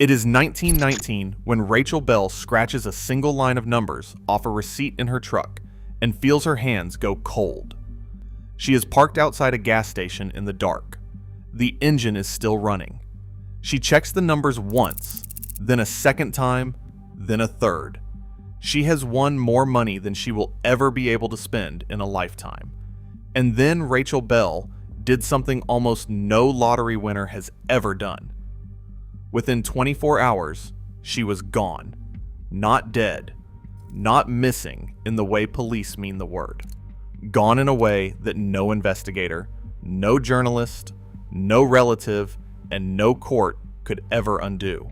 It is 1919 when Rachel Bell scratches a single line of numbers off a receipt in her truck and feels her hands go cold. She is parked outside a gas station in the dark. The engine is still running. She checks the numbers once, then a second time, then a third. She has won more money than she will ever be able to spend in a lifetime. And then Rachel Bell did something almost no lottery winner has ever done. Within 24 hours, she was gone. Not dead. Not missing in the way police mean the word. Gone in a way that no investigator, no journalist, no relative, and no court could ever undo.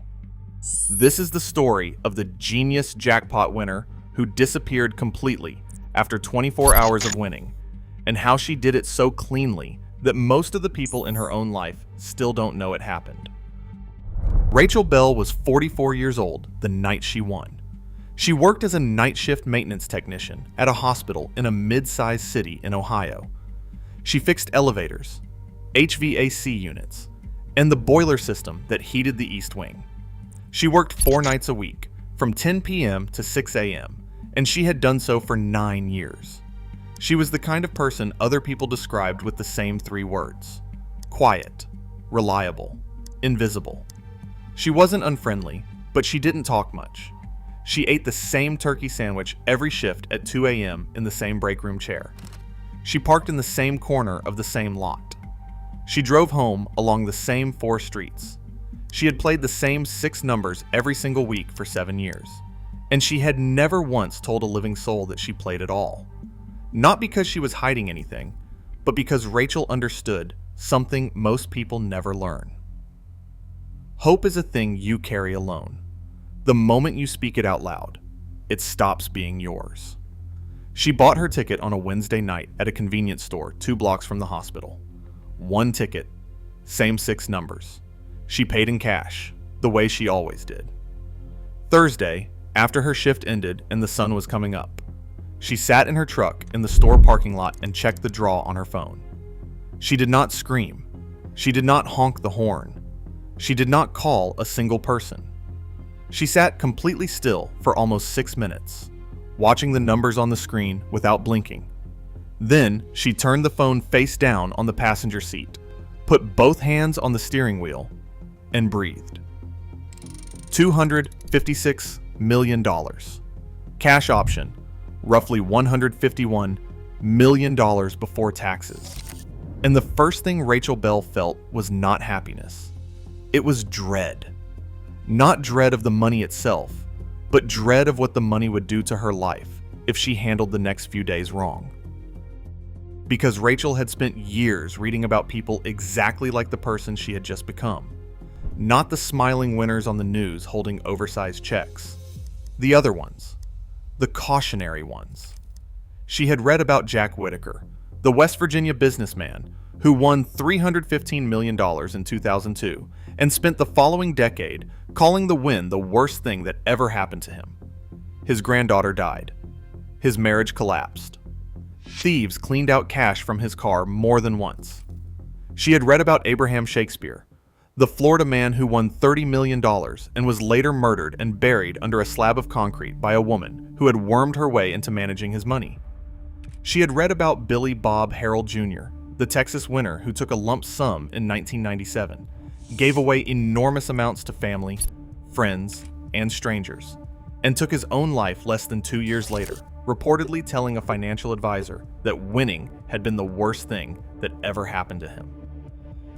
This is the story of the genius jackpot winner who disappeared completely after 24 hours of winning, and how she did it so cleanly that most of the people in her own life still don't know it happened. Rachel Bell was 44 years old the night she won. She worked as a night shift maintenance technician at a hospital in a mid-sized city in Ohio. She fixed elevators, HVAC units, and the boiler system that heated the East Wing. She worked 4 nights a week, from 10 p.m. to 6 a.m., and she had done so for 9 years. She was the kind of person other people described with the same 3 words: quiet, reliable, invisible. She wasn't unfriendly, but she didn't talk much. She ate the same turkey sandwich every shift at 2 a.m. in the same break room chair. She parked in the same corner of the same lot. She drove home along the same 4 streets. She had played the same 6 numbers every single week for 7 years. And she had never once told a living soul that she played at all. Not because she was hiding anything, but because Rachel understood something most people never learn. Hope is a thing you carry alone. The moment you speak it out loud, it stops being yours. She bought her ticket on a Wednesday night at a convenience store 2 blocks from the hospital. 1 ticket, same 6 numbers. She paid in cash, the way she always did. Thursday, after her shift ended and the sun was coming up, she sat in her truck in the store parking lot and checked the draw on her phone. She did not scream. She did not honk the horn. She did not call a single person. She sat completely still for almost 6 minutes, watching the numbers on the screen without blinking. Then she turned the phone face down on the passenger seat, put both hands on the steering wheel, and breathed. $256 million. Cash option, roughly $151 million before taxes. And the first thing Rachel Bell felt was not happiness. It was dread. Not dread of the money itself, but dread of what the money would do to her life if she handled the next few days wrong. Because Rachel had spent years reading about people exactly like the person she had just become. Not the smiling winners on the news holding oversized checks. The other ones. The cautionary ones. She had read about Jack Whitaker, the West Virginia businessman who won $315 million in 2002 and spent the following decade calling the win the worst thing that ever happened to him. His granddaughter died. His marriage collapsed. Thieves cleaned out cash from his car more than once. She had read about Abraham Shakespeare, the Florida man who won $30 million and was later murdered and buried under a slab of concrete by a woman who had wormed her way into managing his money. She had read about Billy Bob Harold Jr., the Texas winner who took a lump sum in 1997, gave away enormous amounts to family, friends, and strangers, and took his own life less than 2 years later, reportedly telling a financial advisor that winning had been the worst thing that ever happened to him.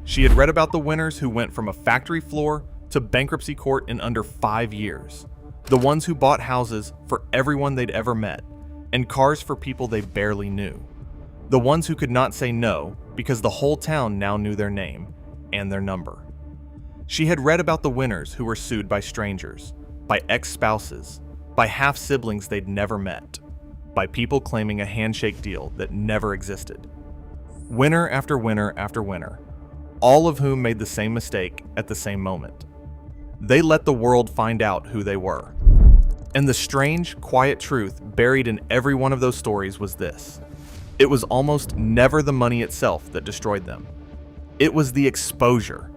She had read about the winners who went from a factory floor to bankruptcy court in under 5 years, the ones who bought houses for everyone they'd ever met, and cars for people they barely knew, the ones who could not say no because the whole town now knew their name and their number. She had read about the winners who were sued by strangers, by ex-spouses, by half-siblings they'd never met, by people claiming a handshake deal that never existed. Winner after winner after winner, all of whom made the same mistake at the same moment. They let the world find out who they were. And the strange, quiet truth buried in every one of those stories was this: it was almost never the money itself that destroyed them. It was the exposure.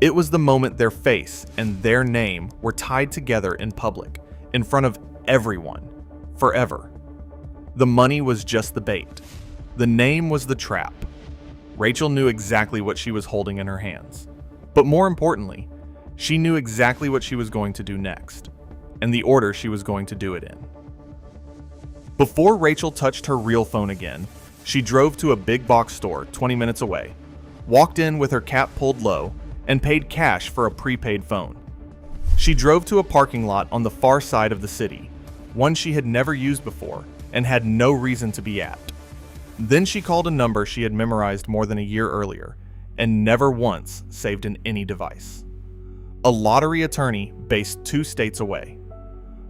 It was the moment their face and their name were tied together in public, in front of everyone, forever. The money was just the bait. The name was the trap. Rachel knew exactly what she was holding in her hands. But more importantly, she knew exactly what she was going to do next, and the order she was going to do it in. Before Rachel touched her real phone again, she drove to a big box store 20 minutes away, walked in with her cap pulled low, and paid cash for a prepaid phone. She drove to a parking lot on the far side of the city, one she had never used before and had no reason to be at. Then she called a number she had memorized more than a year earlier and never once saved in any device. A lottery attorney based 2 states away.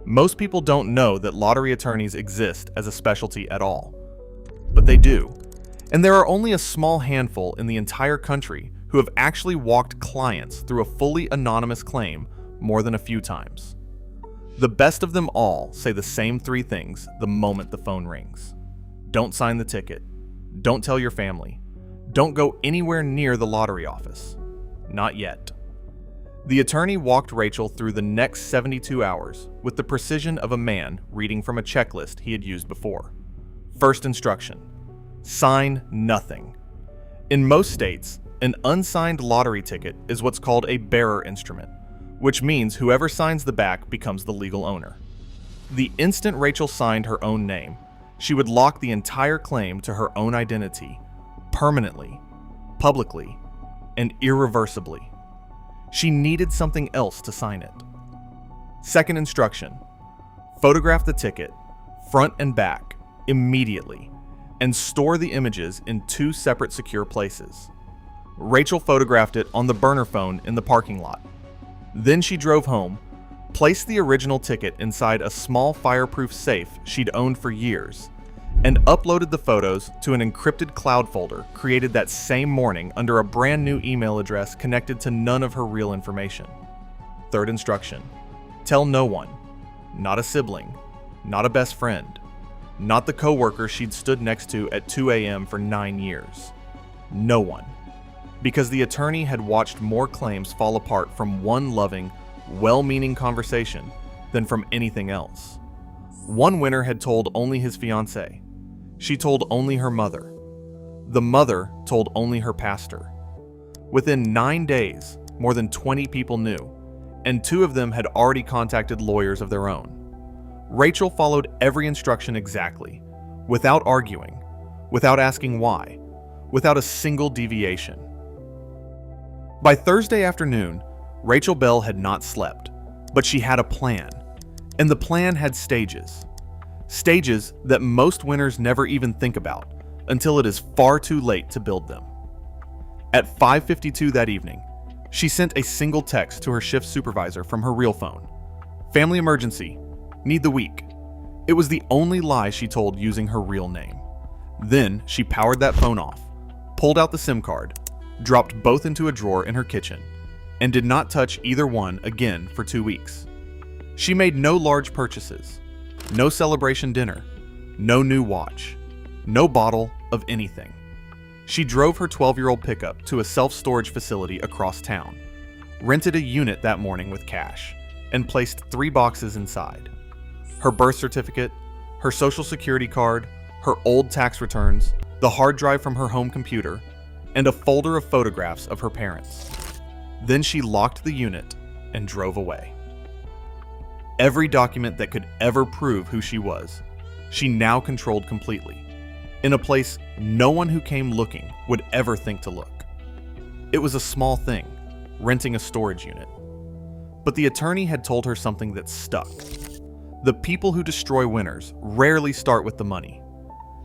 Most people don't know that lottery attorneys exist as a specialty at all, but they do. And there are only a small handful in the entire country who have actually walked clients through a fully anonymous claim more than a few times. The best of them all say the same 3 things the moment the phone rings. Don't sign the ticket. Don't tell your family. Don't go anywhere near the lottery office. Not yet. The attorney walked Rachel through the next 72 hours with the precision of a man reading from a checklist he had used before. First instruction: sign nothing. In most states, an unsigned lottery ticket is what's called a bearer instrument, which means whoever signs the back becomes the legal owner. The instant Rachel signed her own name, she would lock the entire claim to her own identity, permanently, publicly, and irreversibly. She needed something else to sign it. Second instruction: photograph the ticket, front and back, immediately, and store the images in 2 separate secure places. Rachel photographed it on the burner phone in the parking lot. Then she drove home, placed the original ticket inside a small fireproof safe she'd owned for years, and uploaded the photos to an encrypted cloud folder created that same morning under a brand new email address connected to none of her real information. Third instruction: tell no one. Not a sibling, not a best friend, not the coworker she'd stood next to at 2 a.m. for 9 years. No one. Because the attorney had watched more claims fall apart from one loving, well-meaning conversation than from anything else. One winner had told only his fiancée. She told only her mother. The mother told only her pastor. Within 9 days, more than 20 people knew, and 2 of them had already contacted lawyers of their own. Rachel followed every instruction exactly, without arguing, without asking why, without a single deviation. By Thursday afternoon, Rachel Bell had not slept, but she had a plan, and the plan had stages. Stages that most winners never even think about until it is far too late to build them. At 5:52 that evening, she sent a single text to her shift supervisor from her real phone. Family emergency. Need the week. It was the only lie she told using her real name. Then she powered that phone off, pulled out the SIM card, dropped both into a drawer in her kitchen, and did not touch either one again for 2 weeks. She made no large purchases, no celebration dinner, no new watch, no bottle of anything. She drove her 12-year-old pickup to a self-storage facility across town, rented a unit that morning with cash, and placed 3 boxes inside. Her birth certificate, her social security card, her old tax returns, the hard drive from her home computer, and a folder of photographs of her parents. Then she locked the unit and drove away. Every document that could ever prove who she was, she now controlled completely, in a place no one who came looking would ever think to look. It was a small thing, renting a storage unit. But the attorney had told her something that stuck. The people who destroy winners rarely start with the money.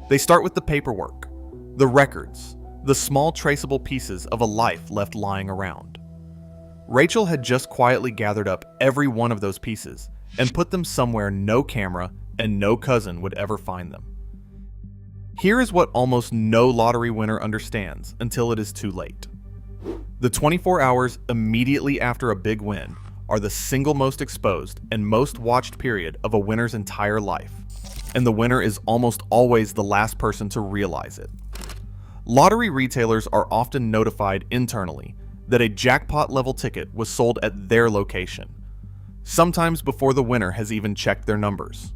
They start with the paperwork, the records, the small traceable pieces of a life left lying around. Rachel had just quietly gathered up every one of those pieces and put them somewhere no camera and no cousin would ever find them. Here is what almost no lottery winner understands until it is too late. The 24 hours immediately after a big win are the single most exposed and most watched period of a winner's entire life, and the winner is almost always the last person to realize it. Lottery retailers are often notified internally that a jackpot level ticket was sold at their location, sometimes before the winner has even checked their numbers.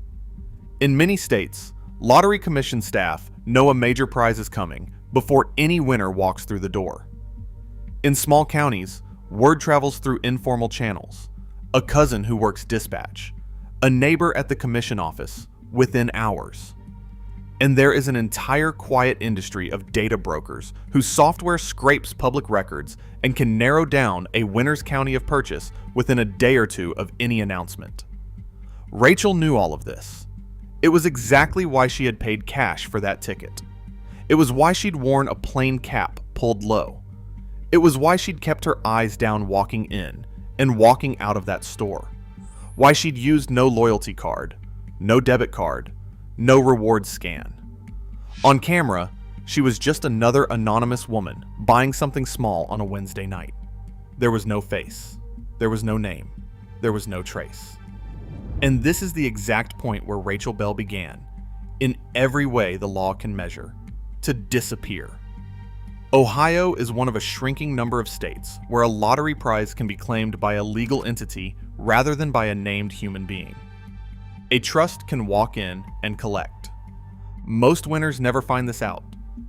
In many states, lottery commission staff know a major prize is coming before any winner walks through the door. In small counties, word travels through informal channels, a cousin who works dispatch, a neighbor at the commission office, within hours. And there is an entire quiet industry of data brokers whose software scrapes public records and can narrow down a winner's county of purchase within a day or two of any announcement. Rachel knew all of this. It was exactly why she had paid cash for that ticket. It was why she'd worn a plain cap pulled low. It was why she'd kept her eyes down walking in and walking out of that store. Why she'd used no loyalty card, no debit card, no reward scan. On camera, she was just another anonymous woman buying something small on a Wednesday night. There was no face. There was no name. There was no trace. And this is the exact point where Rachel Bell began, in every way the law can measure, to disappear. Ohio is one of a shrinking number of states where a lottery prize can be claimed by a legal entity rather than by a named human being. A trust can walk in and collect. Most winners never find this out,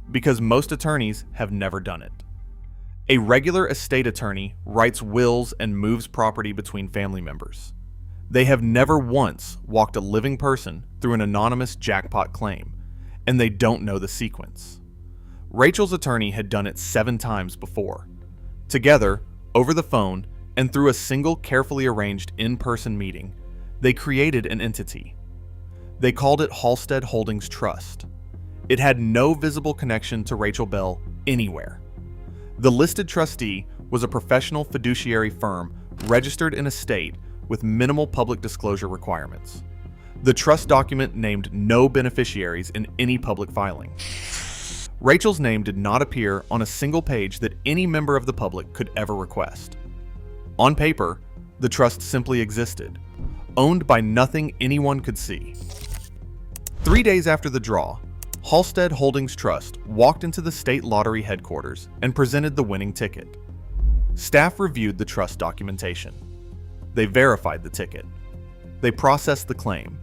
because most attorneys have never done it. A regular estate attorney writes wills and moves property between family members. They have never once walked a living person through an anonymous jackpot claim, and they don't know the sequence. Rachel's attorney had done it 7 times before. Together, over the phone, and through a single carefully arranged in-person meeting, they created an entity. They called it Halstead Holdings Trust. It had no visible connection to Rachel Bell anywhere. The listed trustee was a professional fiduciary firm registered in a state with minimal public disclosure requirements. The trust document named no beneficiaries in any public filing. Rachel's name did not appear on a single page that any member of the public could ever request. On paper, the trust simply existed, owned by nothing anyone could see. 3 days after the draw, Halstead Holdings Trust walked into the state lottery headquarters and presented the winning ticket. Staff reviewed the trust documentation. They verified the ticket. They processed the claim,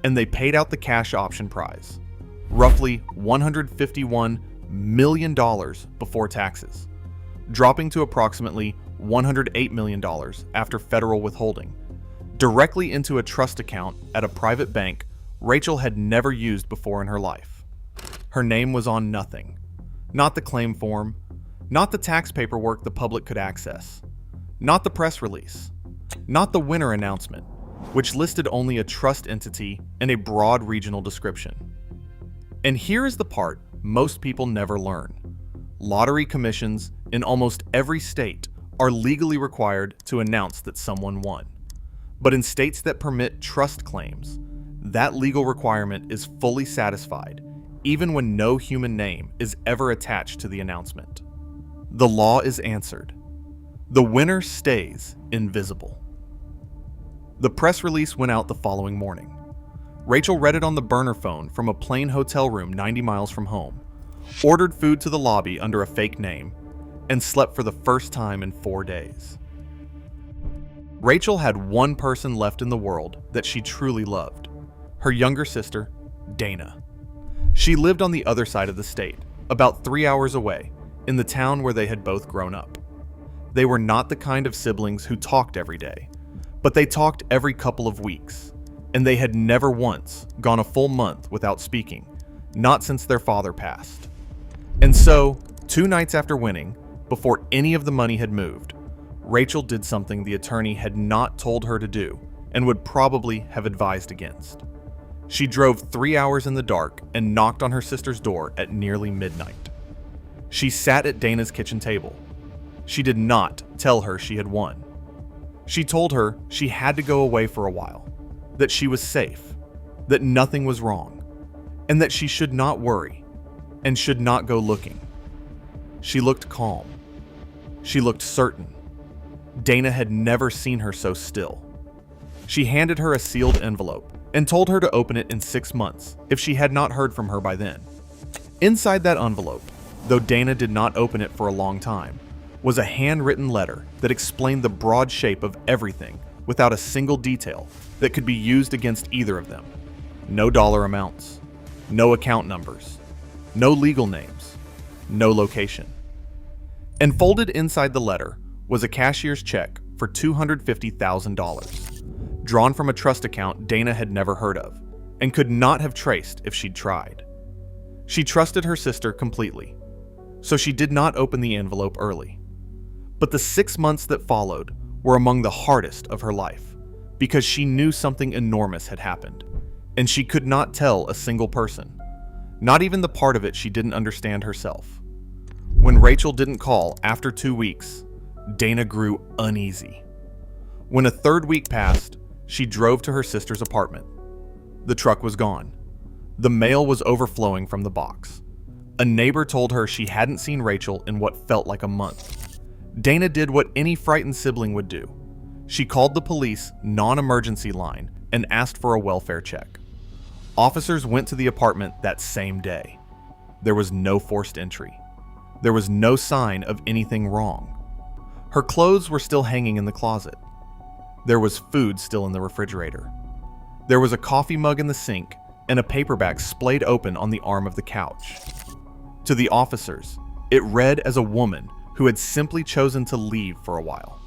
and they paid out the cash option prize, roughly $151 million before taxes, dropping to approximately $108 million after federal withholding, directly into a trust account at a private bank Rachel had never used before in her life. Her name was on nothing. Not the claim form, not the tax paperwork the public could access, not the press release, not the winner announcement, which listed only a trust entity and a broad regional description. And here is the part most people never learn. Lottery commissions in almost every state are legally required to announce that someone won. But in states that permit trust claims, that legal requirement is fully satisfied, even when no human name is ever attached to the announcement. The law is answered. The winner stays invisible. The press release went out the following morning. Rachel read it on the burner phone from a plain hotel room 90 miles from home, ordered food to the lobby under a fake name, and slept for the first time in 4 days. Rachel had one person left in the world that she truly loved, her younger sister, Dana. She lived on the other side of the state, about 3 hours away, in the town where they had both grown up. They were not the kind of siblings who talked every day, but they talked every couple of weeks, and they had never once gone a full month without speaking, not since their father passed. And so, 2 nights after winning, before any of the money had moved, Rachel did something the attorney had not told her to do and would probably have advised against. She drove 3 hours in the dark and knocked on her sister's door at nearly midnight. She sat at Dana's kitchen table. She did not tell her she had won. She told her she had to go away for a while, that she was safe, that nothing was wrong, and that she should not worry and should not go looking. She looked calm. She looked certain. Dana had never seen her so still. She handed her a sealed envelope and told her to open it in 6 months if she had not heard from her by then. Inside that envelope, though Dana did not open it for a long time, was a handwritten letter that explained the broad shape of everything without a single detail that could be used against either of them. No dollar amounts, no account numbers, no legal names, no location. And folded inside the letter was a cashier's check for $250,000, drawn from a trust account Dana had never heard of and could not have traced if she'd tried. She trusted her sister completely, so she did not open the envelope early. But the 6 months that followed were among the hardest of her life because she knew something enormous had happened, and she could not tell a single person, not even the part of it she didn't understand herself. When Rachel didn't call after 2 weeks, Dana grew uneasy. When a third week passed, she drove to her sister's apartment. The truck was gone. The mail was overflowing from the box. A neighbor told her she hadn't seen Rachel in what felt like a month. Dana did what any frightened sibling would do. She called the police non-emergency line and asked for a welfare check. Officers went to the apartment that same day. There was no forced entry. There was no sign of anything wrong. Her clothes were still hanging in the closet. There was food still in the refrigerator. There was a coffee mug in the sink and a paperback splayed open on the arm of the couch. To the officers, it read as a woman who had simply chosen to leave for a while.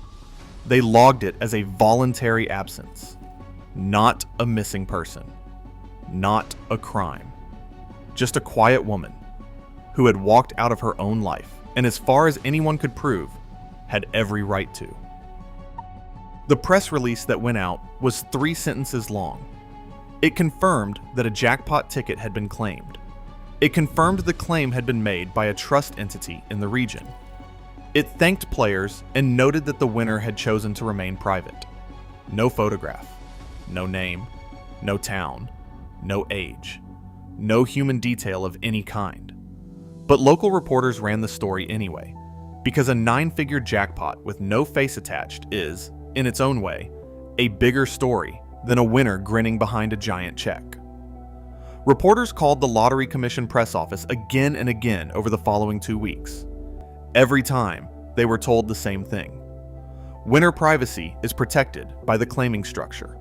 They logged it as a voluntary absence, not a missing person, not a crime, just a quiet woman who had walked out of her own life and, as far as anyone could prove, had every right to. The press release that went out was 3 sentences long. It confirmed that a jackpot ticket had been claimed. It confirmed the claim had been made by a trust entity in the region. It thanked players and noted that the winner had chosen to remain private. No photograph, no name, no town, no age, no human detail of any kind. But local reporters ran the story anyway, because a 9-figure jackpot with no face attached is, in its own way, a bigger story than a winner grinning behind a giant check. Reporters called the Lottery Commission press office again and again over the following 2 weeks. Every time, they were told the same thing. Winner privacy is protected by the claiming structure.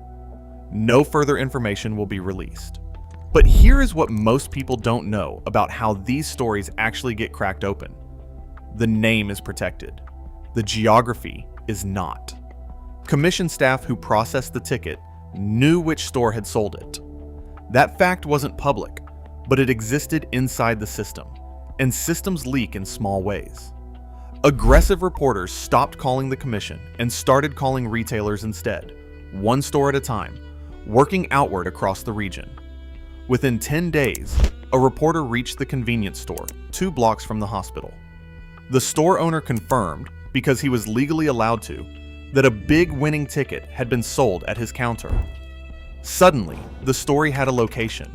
No further information will be released. But here is what most people don't know about how these stories actually get cracked open. The name is protected. The geography is not. Commission staff who processed the ticket knew which store had sold it. That fact wasn't public, but it existed inside the system, and systems leak in small ways. Aggressive reporters stopped calling the commission and started calling retailers instead, one store at a time, working outward across the region. Within 10 days, a reporter reached the convenience store 2 blocks from the hospital. The store owner confirmed, because he was legally allowed to, that a big winning ticket had been sold at his counter. Suddenly, the story had a location,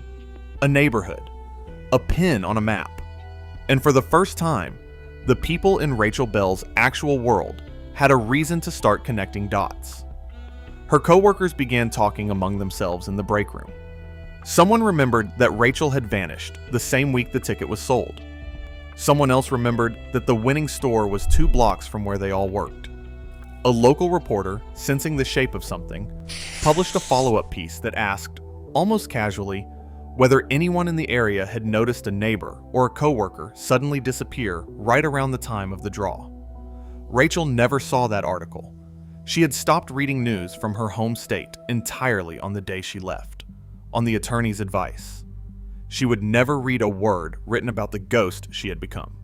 a neighborhood, a pin on a map, and for the first time, the people in Rachel Bell's actual world had a reason to start connecting dots. Her coworkers began talking among themselves in the break room. Someone remembered that Rachel had vanished the same week the ticket was sold. Someone else remembered that the winning store was 2 blocks from where they all worked. A local reporter, sensing the shape of something, published a follow-up piece that asked, almost casually, whether anyone in the area had noticed a neighbor or a coworker suddenly disappear right around the time of the draw. Rachel never saw that article. She had stopped reading news from her home state entirely on the day she left, on the attorney's advice. She would never read a word written about the ghost she had become.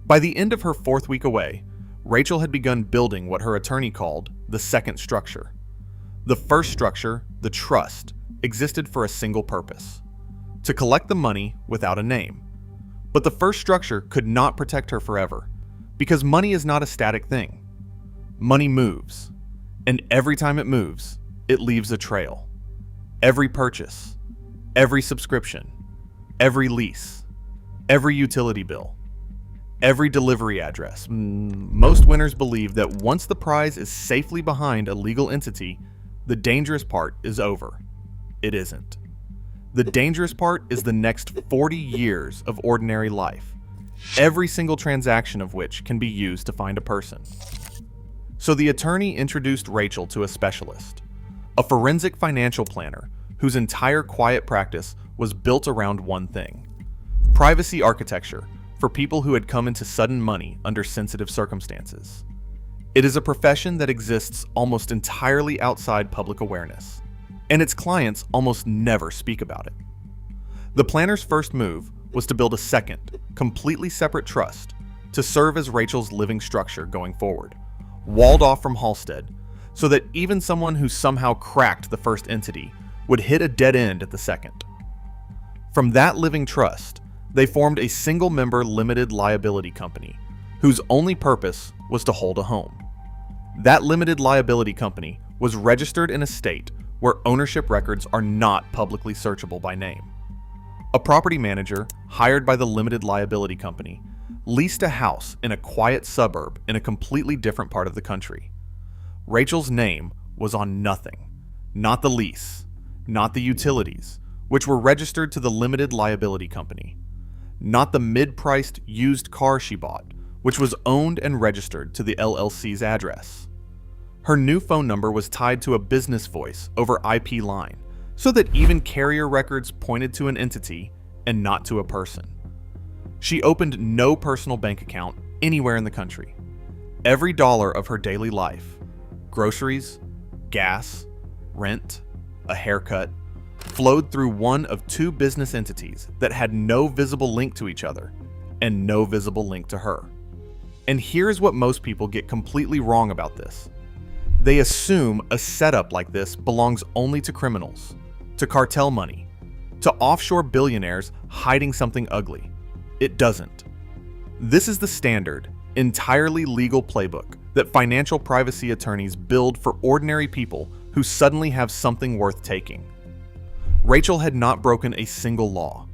By the end of her 4th week away, Rachel had begun building what her attorney called the second structure. The first structure, the trust, existed for a single purpose: to collect the money without a name. But the first structure could not protect her forever, because money is not a static thing. Money moves, and every time it moves, it leaves a trail. Every purchase, every subscription, every lease, every utility bill, every delivery address. Most winners believe that once the prize is safely behind a legal entity, the dangerous part is over. It isn't. The dangerous part is the next 40 years of ordinary life, every single transaction of which can be used to find a person. So the attorney introduced Rachel to a specialist, a forensic financial planner whose entire quiet practice was built around one thing: privacy architecture for people who had come into sudden money under sensitive circumstances. It is a profession that exists almost entirely outside public awareness, and its clients almost never speak about it. The planner's first move was to build a second, completely separate trust to serve as Rachel's living structure going forward, walled off from Halstead, so that even someone who somehow cracked the first entity would hit a dead end at the second. From that living trust, they formed a single-member limited liability company whose only purpose was to hold a home. That limited liability company was registered in a state where ownership records are not publicly searchable by name. A property manager hired by the limited liability company leased a house in a quiet suburb in a completely different part of the country. Rachel's name was on nothing, not the lease, not the utilities, which were registered to the limited liability company, not the mid-priced used car she bought, which was owned and registered to the LLC's address. Her new phone number was tied to a business voice over IP line, so that even carrier records pointed to an entity and not to a person. She opened no personal bank account anywhere in the country. Every dollar of her daily life, groceries, gas, rent, a haircut, flowed through one of two business entities that had no visible link to each other and no visible link to her. And here's what most people get completely wrong about this. They assume a setup like this belongs only to criminals, to cartel money, to offshore billionaires hiding something ugly. It doesn't. This is the standard, entirely legal playbook that financial privacy attorneys build for ordinary people who suddenly have something worth taking. Rachel had not broken a single law.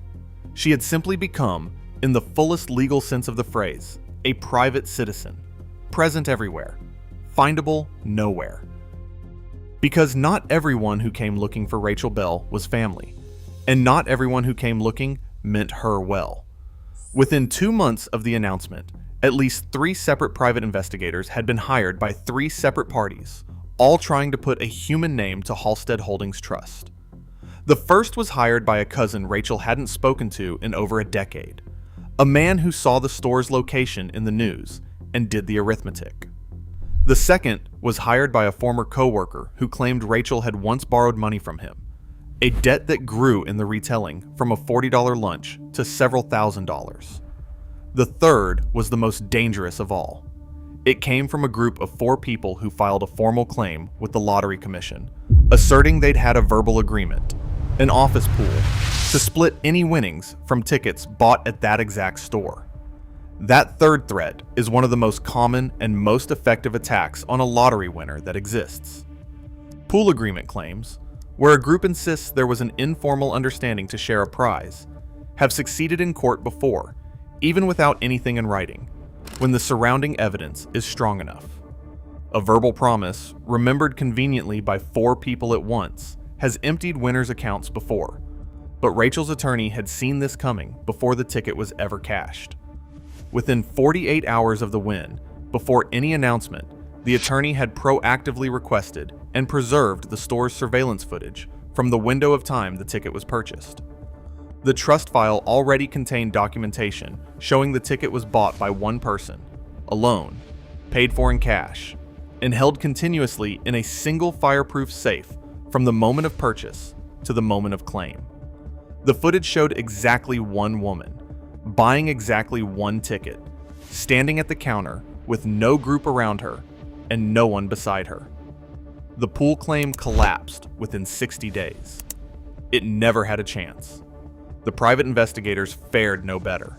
She had simply become, in the fullest legal sense of the phrase, a private citizen, present everywhere, findable nowhere. Because not everyone who came looking for Rachel Bell was family, and not everyone who came looking meant her well. Within 2 months of the announcement, at least 3 separate private investigators had been hired by 3 separate parties, all trying to put a human name to Halstead Holdings Trust. The first was hired by a cousin Rachel hadn't spoken to in over a decade, a man who saw the store's location in the news and did the arithmetic. The second was hired by a former coworker who claimed Rachel had once borrowed money from him, a debt that grew in the retelling from a $40 lunch to several $1,000s. The third was the most dangerous of all. It came from a group of 4 people who filed a formal claim with the Lottery Commission, asserting they'd had a verbal agreement, an office pool, to split any winnings from tickets bought at that exact store. That third threat is one of the most common and most effective attacks on a lottery winner that exists. Pool agreement claims, where a group insists there was an informal understanding to share a prize, have succeeded in court before, even without anything in writing, when the surrounding evidence is strong enough. A verbal promise, remembered conveniently by 4 people at once, has emptied winners' accounts before, but Rachel's attorney had seen this coming before the ticket was ever cashed. Within 48 hours of the win, before any announcement, the attorney had proactively requested and preserved the store's surveillance footage from the window of time the ticket was purchased. The trust file already contained documentation showing the ticket was bought by one person, alone, paid for in cash, and held continuously in a single fireproof safe from the moment of purchase to the moment of claim. The footage showed exactly one woman, buying exactly one ticket, standing at the counter with no group around her and no one beside her. The pool claim collapsed within 60 days. It never had a chance. The private investigators fared no better.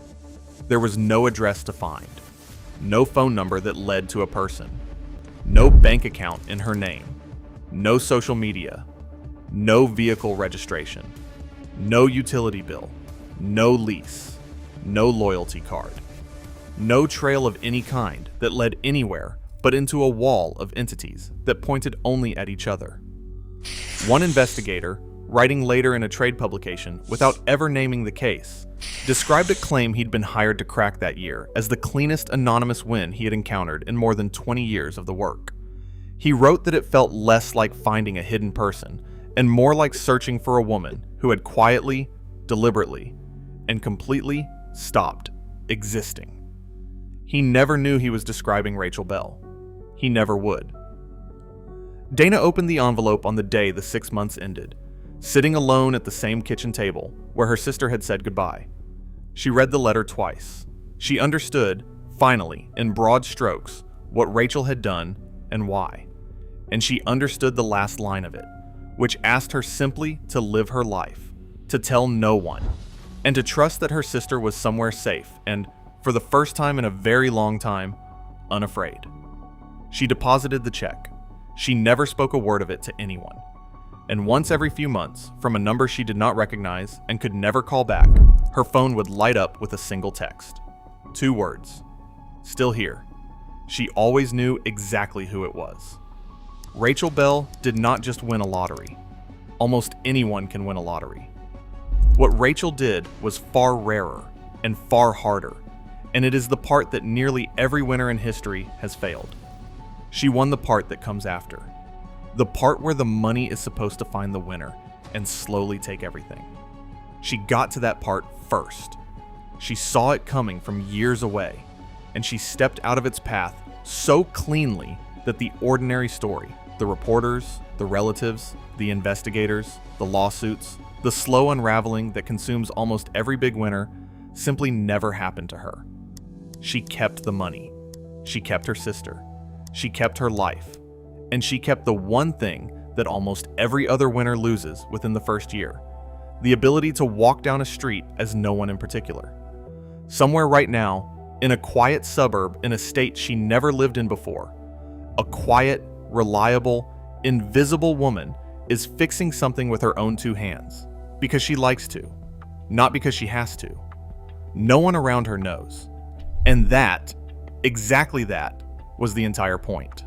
There was no address to find, no phone number that led to a person, no bank account in her name, no social media, no vehicle registration, no utility bill, no lease, no loyalty card, no trail of any kind that led anywhere but into a wall of entities that pointed only at each other. One investigator, writing later in a trade publication without ever naming the case, described a claim he'd been hired to crack that year as the cleanest anonymous win he had encountered in more than 20 years of the work. He wrote that it felt less like finding a hidden person and more like searching for a woman who had quietly, deliberately, and completely stopped existing. He never knew he was describing Rachel Bell. He never would. Dana opened the envelope on the day the 6 months ended, sitting alone at the same kitchen table where her sister had said goodbye. She read the letter twice. She understood, finally, in broad strokes, what Rachel had done and why. And she understood the last line of it, which asked her simply to live her life, to tell no one, and to trust that her sister was somewhere safe and, for the first time in a very long time, unafraid. She deposited the check. She never spoke a word of it to anyone. And once every few months, from a number she did not recognize and could never call back, her phone would light up with a single text. 2 words. Still here. She always knew exactly who it was. Rachel Bell did not just win a lottery. Almost anyone can win a lottery. What Rachel did was far rarer and far harder, and it is the part that nearly every winner in history has failed. She won the part that comes after. The part where the money is supposed to find the winner and slowly take everything. She got to that part first. She saw it coming from years away, and she stepped out of its path so cleanly that the ordinary story, the reporters, the relatives, the investigators, the lawsuits, the slow unraveling that consumes almost every big winner, simply never happened to her. She kept the money. She kept her sister. She kept her life. And she kept the one thing that almost every other winner loses within the first year: the ability to walk down a street as no one in particular. Somewhere right now, in a quiet suburb in a state she never lived in before, a quiet, reliable, invisible woman is fixing something with her own 2 hands, because she likes to, not because she has to. No one around her knows. And that, exactly that, was the entire point.